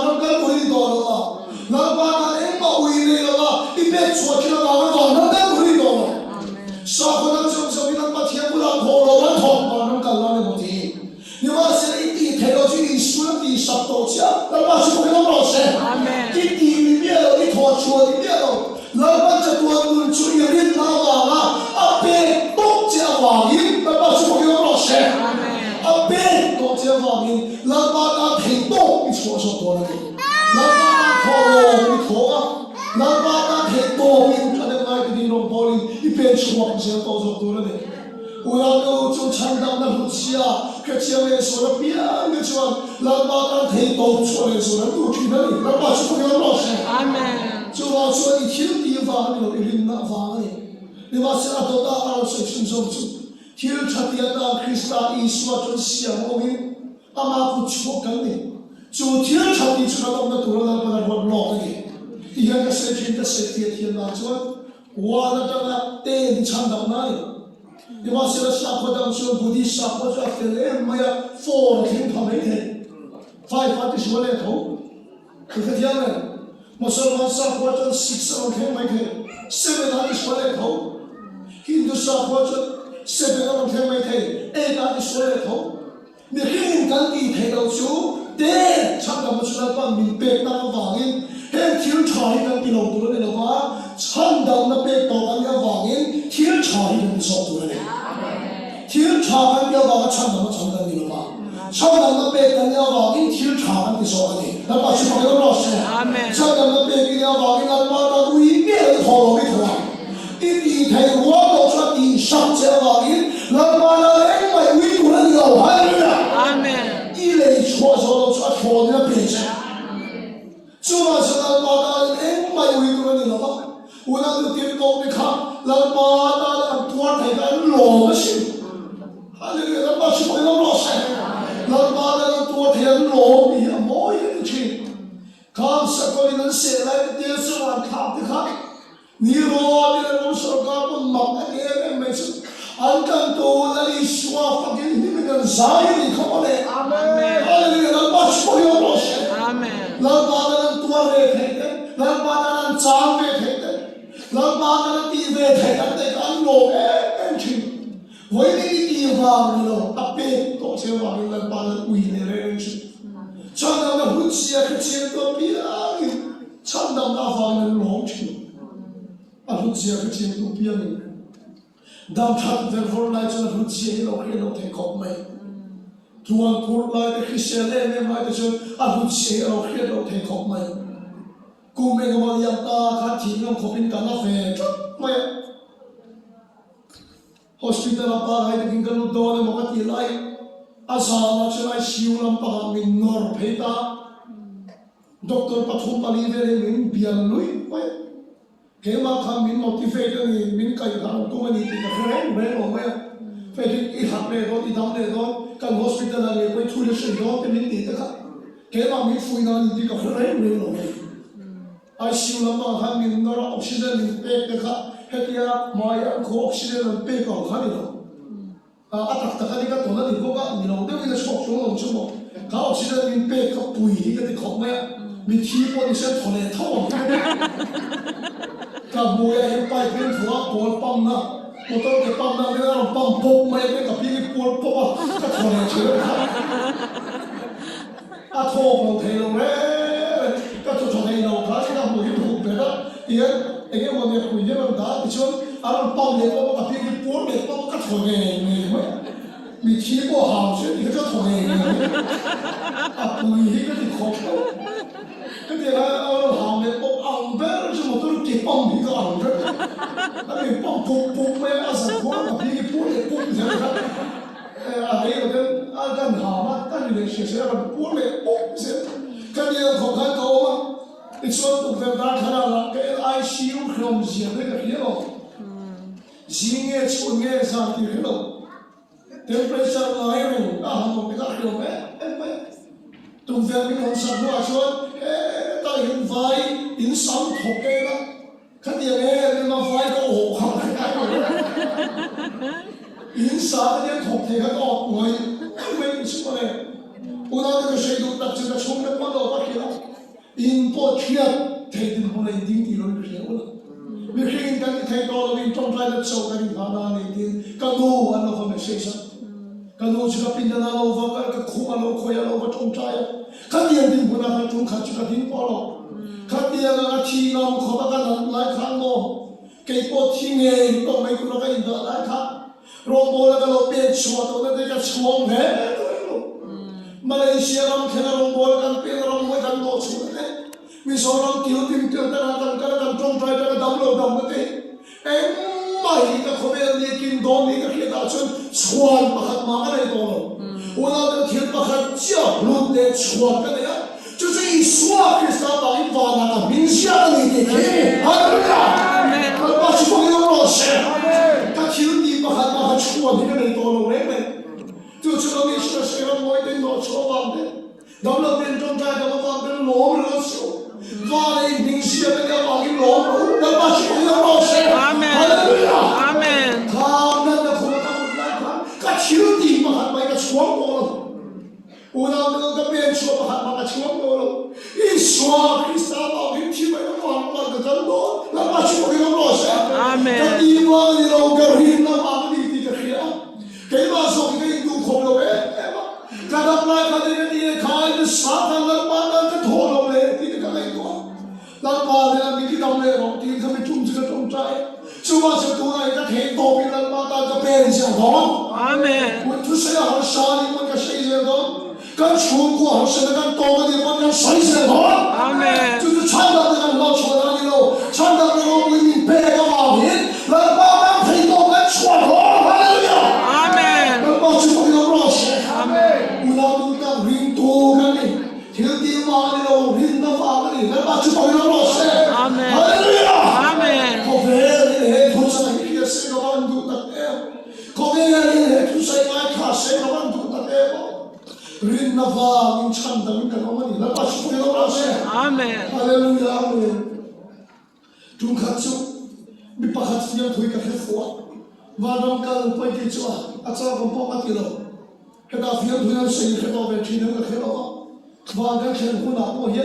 nó cái mũi đó là nó qua cái em bảo uy này là đi biết chúa chỉ là nó cái mũi đó là sao có năng sống sống nó bắt thiên bùn hồ nó vẫn thòng mà nó cần lo một tí nhưng mà sẽ đi theo đó chỉ xuống đi sắp tổ chức nó bắt chúng cái nó sẽ đi đi biết rồi đi thọ chúa đi biết rồi nó bắt cho tôi luôn chú ý đến nó là à bên tốt chưa vào in nó bắt chúng cái nó sẽ à bên tốt chưa vào in nó bắt nó thành tốt đi chúa sốตัวเลยnó bắt thọ đi thọ nó bắt nó thành tốt đi cho nên ngay cái đi nông bồi đi bên chúa sẽ tốt sốตัวเลย우리도 좀 참담한 루치야 그 지역에서 비한 것처럼 라마가 대도 초에서는 또 기다리 라마 주고는 로세 아멘 저说一天地方有人那方的你把现在都到二十轻松住天差点到克里斯塔伊说就想我们阿妈不错跟的就天差点出来我们多了把它落落的第二个事情的是天那说我那这个电厂到哪里你把现在下坡当中不地下坡这分类没有4天他没天5的说来头这个这样的我说完下坡这6天没天7的说来头印度下坡这7天没天8的说来头你很敢地抬到手对唱到不出来把民别当王人很听茶一个比老多的了话唱到那别到那个王人听茶一个少多的听茶班要把唱到唱到你了吧唱到那别跟要王人听茶班的少的那把去朋友老师唱到那别跟要王人那把那为别的头的头一地台我到这地上这王人那把那人为为多的老孩子啊一类错说到这错的变成就那是那把那人为为多的老吧我那就点高的看那把那多台的老的心还有那把去朋友老师那把那多台的老的也没有去看什么人写来的电视上看的看你老的人说干不忙的人没事安干多那里说发给你们的啥也你看不来阿门还有那把去朋友老师阿门那把那多的台的那把那长的台的那把那低的台的那个老的去为了地方的咯，阿别多些话的那把那为了人去，唱到那夫妻啊，可见多别的，唱到那方的老去，阿夫妻啊，可见多别的，当他在后来就夫妻老黑老太靠没，突然过来的那些人们来的时候，阿夫妻老黑老太靠没，古没个么样大，他体能可比干那飞，没。hospital apa hai de gingan do ne mokat ilai asala chlai siulam pa min nor pheta doctor pathum pali vere min bian lui pai kema kham min motivate ni min kai kham tu mani ti ka friend re lo ma fe i hak le do ti dam le do kan hospital le koi thule se do te min ti ta kha kema min fui na ni ti ka friend re lo ma ai siulam pa kham min nor oxygen min pe te kha hetia maya ko oxygen an pe ka khani lo atak ta khani ka to na ni ko ka ni lo de wi na chok chong lo chumo ka oxygen min pe ka pui hi ka ti khop ma mi thi po ni se thole thaw ka bu ya he pai pen thua ko pam na ko to ke pam na ne na pam pok mai pe ka pi ko po ka thole che a tho mo the lo re ka to thole lo ka ka bu hi bu pe da ye cái vấn đề của những ông đó thì chứ anh bao nhiêu có cái cái cuốn để có cái thổi nghề mới mình chỉ có hào chứ thì cái thổi nghề à bùi thì cái thì khó cái gì là hào để bốc ăn bé chứ một tôi chỉ bông thì có ăn chứ anh mình bông bông bé ăn sạch quá cái cái cuốn để bông thì à đấy là cái anh hào mà cái gì để sẽ là cuốn để bông sẽ cái gì khó khăn đâu mà It's one of them that had a ICU from the hello. Zing it to me exactly hello. Temperature lying, no, we got hello, to them on some watch, I invite in some together. Can you hear them fight all? Inside the together, oh, boy, I made it. Una de los shades that to the children, one of in po thiat thei din hona ding ti ron khia wala mi khin kan thei to lo in tong trai na chau kan in hana ni din ka no an lo me se sa ka no chi ka pin na lo va ka khu ma lo khoya lo va tong trai ka ti din hona ka tung kha chi ka din po lo ka ti na chi lo kho ba ka na lai khang mo ke po thi nge to mai ku ka in da lai kha ro bo la ka lo pe chua to na de ka chuang he Malaysia ram khena rom bol kan pe rom mo kan do chu ne Mizoram tiu tim tiu ta kan kan tong trai ta dam lo dam te em mai ka khobe ni kin do ni ka kheta chun chuan pakhat ma ka nei to lo ona ka thil pakhat chia lu te chuan ka ne ya 就是以说给啥把一把那个明显的一点，啊对呀，他把去朋友老师，他听你把他戳那个人多了喂喂，就知道你是谁了，我一定要戳完的，咱们变种在咱们那边罗了手，把那明显的那把一罗，他把去朋友老师，阿门，阿门，他们的活他们来看，他听你把把一个戳过了。 Una ka pen chua pa ma ka chua mo lo I swa Krista ba bin chi ba ma ma ka kan do la pa chi ko lo sa amen ka ti wa ni lo ka rin na ma ni ti ka khia ke ba so ki du kho lo ka da pla ka de ni kha ni sa ka la ma na ka tho lo le ti ka lai do la ma le mi ki dam le ro ti ka mi chum chi ka chum chai chu ma se tu na ka the do bi la ma ta ka pen sia do amen wo tu se ya sha ni mo ka she je do 跟全国好像跟多个地方跟水水好，就是唱到那个老车那里喽，唱到那个为民白个毛病，来把咱推到跟全国，哈利路亚，阿门，来把全国的老师，阿门，我那都当领导干的，听地方的喽，领导方的，来把全国的老师，阿门，哈利路亚，阿门，可别的土生一个谁个万都得的，可别的土生爱看谁个万都得的。 Rin na va in chan da min ka ma ni la pa chu ko la se amen hallelujah amen tum khat chu mi pa khat fiam thui ka khe fo wa dam ka pa ki chu a cha ko po ka ti lo he da fiam thui na se khe do ve thi na ka khe lo wa ga khe hu na po ye